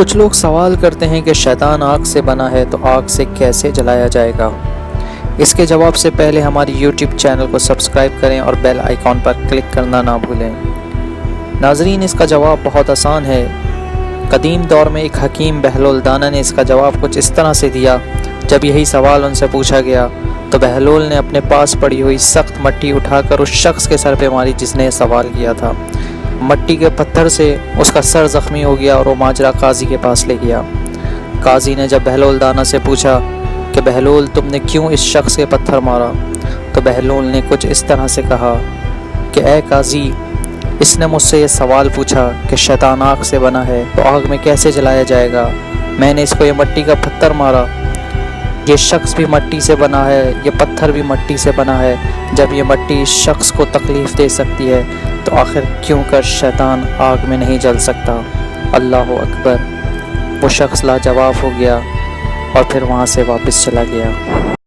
کچھ لوگ سوال کرتے ہیں کہ شیطان آگ سے بنا ہے تو آگ سے کیسے جلایا جائے گا؟ اس کے جواب سے پہلے ہماری یوٹیوب چینل کو سبسکرائب کریں اور بیل آئیکن پر کلک کرنا نہ بھولیں۔ ناظرین، اس کا جواب بہت آسان ہے۔ قدیم دور میں ایک حکیم بہلول دانا نے اس کا جواب کچھ اس طرح سے دیا۔ جب یہی سوال ان سے پوچھا گیا تو بہلول نے اپنے پاس پڑی ہوئی سخت مٹی اٹھا کر اس شخص کے سر پہ ماری جس نے سوال کیا تھا۔ مٹی کے پتھر سے اس کا سر زخمی ہو گیا اور وہ ماجرا قاضی کے پاس لے گیا۔ قاضی نے جب بہلول دانا سے پوچھا کہ بہلول، تم نے کیوں اس شخص کے پتھر مارا؟ تو بہلول نے کچھ اس طرح سے کہا کہ اے قاضی، اس نے مجھ سے یہ سوال پوچھا کہ شیطان آگ سے بنا ہے تو آگ میں کیسے جلایا جائے گا؟ میں نے اس کو یہ مٹی کا پتھر مارا۔ یہ شخص بھی مٹی سے بنا ہے، یہ پتھر بھی مٹی سے بنا ہے۔ جب یہ مٹی اس شخص کو تکلیف دے سکتی ہے تو آخر کیوں کر شیطان آگ میں نہیں جل سکتا؟ اللہ اکبر۔ وہ شخص لاجواب ہو گیا اور پھر وہاں سے واپس چلا گیا۔